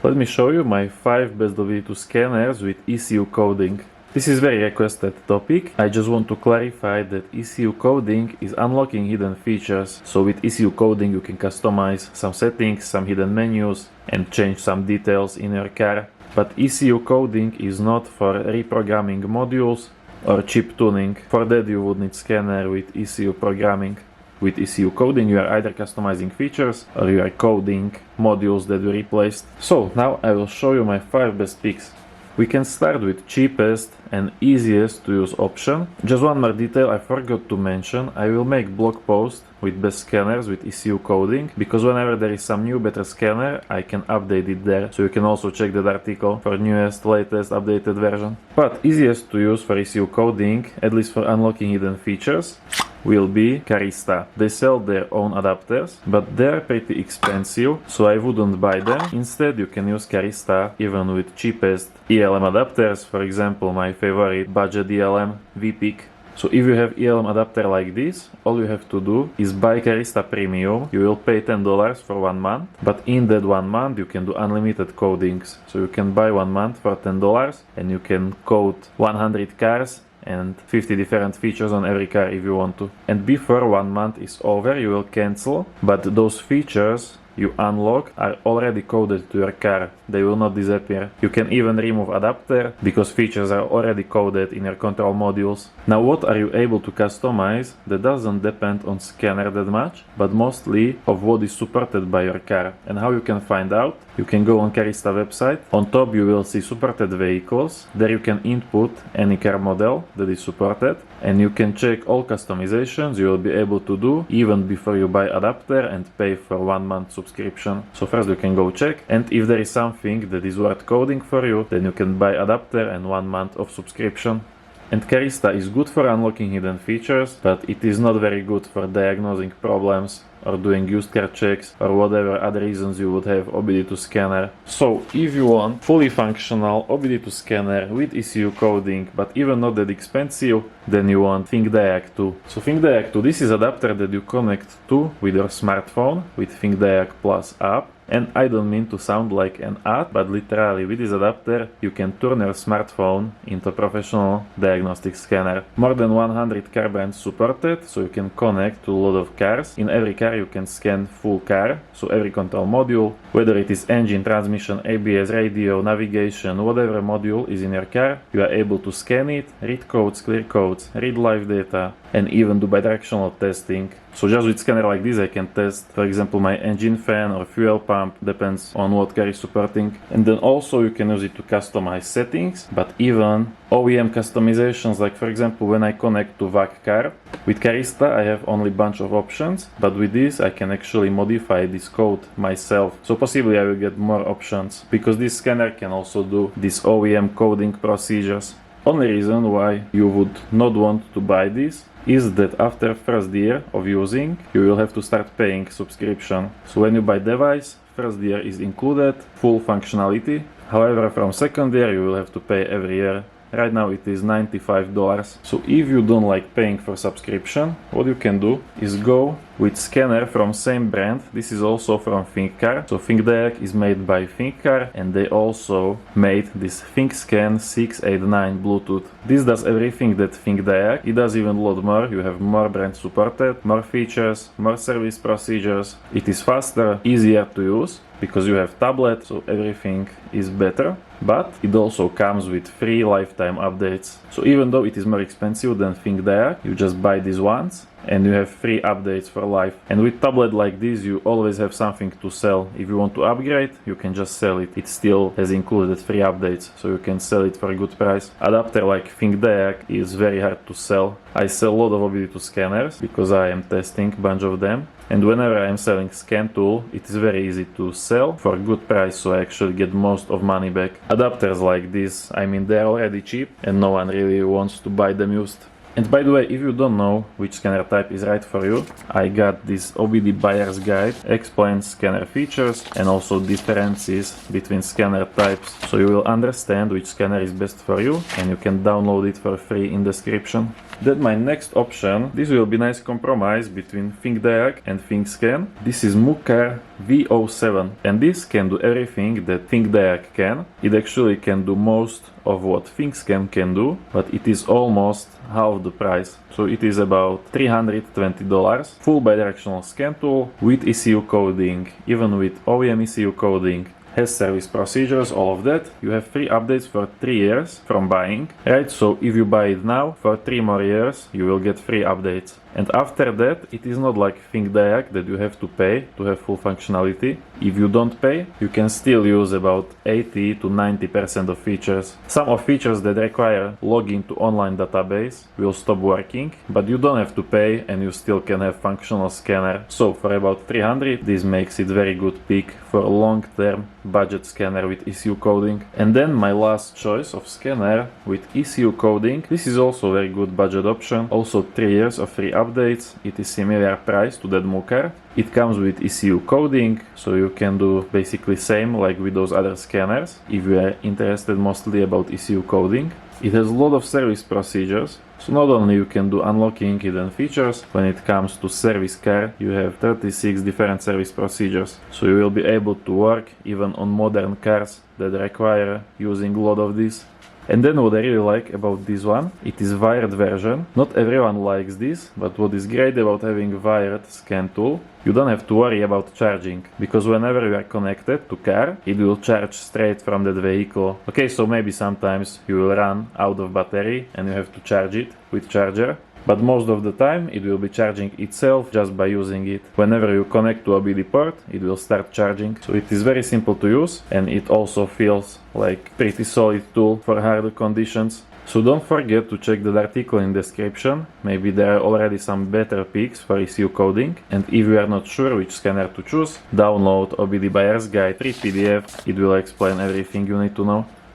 Let me show you my 5 best OBD2 scanners with ECU coding. This is very requested topic. I just want to clarify that ECU coding is unlocking hidden features. So with ECU coding you can customize some settings, some hidden menus and change some details in your car. But ECU coding is not for reprogramming modules or chip tuning. For that you would need scanner with ECU programming. With ECU coding you are either customizing features or you are coding modules that you replaced. So now I will show you my 5 best picks. We can start with cheapest and easiest to use option. Just one more detail I forgot to mention. I will make blog post with best scanners with ECU coding, because whenever there is some new better scanner I can update it there, so you can also check that article for newest, latest, updated version. But easiest to use for ECU coding, at least for unlocking hidden features, will be Carista. They sell their own adapters, but they're pretty expensive, so I wouldn't buy them. Instead you can use Carista even with cheapest ELM adapters, for example my favorite budget ELM VPIC. So if you have ELM adapter like this, all you have to do is buy Carista Premium. You will pay $10 for 1 month, but in that 1 month you can do unlimited codings. So you can buy 1 month for $10 and you can code 100 cars and 50 different features on every car if you want to. And before 1 month is over you will cancel, but those features you unlock are already coded to your car. They will not disappear. You can even remove adapter because features are already coded in your control modules. Now what are you able to customize? That doesn't depend on scanner that much, but mostly of what is supported by your car. And how you can find out? You can go on Carista website. On top you will see supported vehicles. There you can input any car model that is supported and you can check all customizations you will be able to do even before you buy adapter and pay for 1 month subscription. So first you can go check, and if there is something that is worth coding for you, then you can buy adapter and 1 month of subscription. And Carista is good for unlocking hidden features, but it is not very good for diagnosing problems or doing used car checks or whatever other reasons you would have OBD2 scanner. So if you want fully functional OBD2 scanner with ECU coding, but even not that expensive, then you want ThinkDiag 2. So ThinkDiag 2, this is adapter that you connect to with your smartphone with ThinkDiag Plus app. And I don't mean to sound like an ad, but literally with this adapter you can turn your smartphone into a professional diagnostic scanner. More than 100 car brands supported, so you can connect to a lot of cars. In every car you can scan full car, so every control module, whether it is engine, transmission, ABS, radio, navigation, whatever module is in your car, you are able to scan it, read codes, clear codes, read live data, and even do bidirectional testing. So just with scanner like this I can test, for example, my engine fan or fuel pump, depends on what car is supporting. And then also you can use it to customize settings, but even OEM customizations, like for example when I connect to VAC car. With Carista I have only bunch of options, but with this I can actually modify this code myself. So possibly I will get more options, because this scanner can also do these OEM coding procedures. Only reason why you would not want to buy this is that after first year of using you will have to start paying subscription. So when you buy device, first year is included, full functionality. However, from second year you will have to pay every year. Right now it is $95. So if you don't like paying for subscription, what you can do is go with scanner from same brand. This is also from ThinkCar. So ThinkDiag is made by ThinkCar and they also made this Thinkscan 689 Bluetooth. This does everything that ThinkDiag. It does even a lot more. You have more brands supported, more features, more service procedures. It is faster, easier to use, because you have tablet, so everything is better. But it also comes with free lifetime updates. So even though it is more expensive than ThinkDiag, you just buy these ones and you have free updates for life. And with tablet like this you always have something to sell. If you want to upgrade, you can just sell it. It still has included free updates, so you can sell it for a good price. Adapter like ThinkDiag is very hard to sell. I sell a lot of OBD2 scanners because I am testing a bunch of them. And whenever I am selling scan tool, it is very easy to sell for a good price, so I actually get most of money back. Adapters like this, I mean, they're already cheap and no one really wants to buy them used. And by the way, if you don't know which scanner type is right for you, I got this OBD buyer's guide, explains scanner features and also differences between scanner types, so you will understand which scanner is best for you, and you can download it for free in description. Then my next option, this will be nice compromise between ThinkDiag and Thinkscan. This is Mukar V7, and this can do everything that ThinkDiag can. It actually can do most of what Thinkscan can do, but it is almost half the price. So it is about $320. Full bidirectional scan tool with ECU coding, even with OEM ECU coding. Has service procedures, all of that. You have free updates for 3 years from buying, right? So if you buy it now, for 3 more years, you will get free updates. And after that, it is not like ThinkDiag that you have to pay to have full functionality. If you don't pay, you can still use about 80 to 90% of features. Some of features that require login to online database will stop working, but you don't have to pay and you still can have functional scanner. So for about 300, this makes it very good pick for a long-term budget scanner with ECU coding. And then my last choice of scanner with ECU coding. This is also a very good budget option. Also 3 years of free updates. It is similar price to that Mukar. It comes with ECU coding, so you can do basically same like with those other scanners if you are interested mostly about ECU coding. It has a lot of service procedures, so not only you can do unlocking hidden features, when it comes to service car you have 36 different service procedures, so you will be able to work even on modern cars that require using a lot of this. And then what I really like about this one, it is wired version. Not everyone likes this, but what is great about having wired scan tool, you don't have to worry about charging, because whenever you are connected to car, it will charge straight from that vehicle. Okay, so maybe sometimes you will run out of battery and you have to charge it with charger. But most of the time it will be charging itself just by using it. Whenever you connect to OBD port, it will start charging. So it is very simple to use, and it also feels like pretty solid tool for harder conditions. So don't forget to check the article in description. Maybe there are already some better picks for ECU coding. And if you are not sure which scanner to choose, download OBD Buyer's Guide, free PDF. It will explain everything you need to know.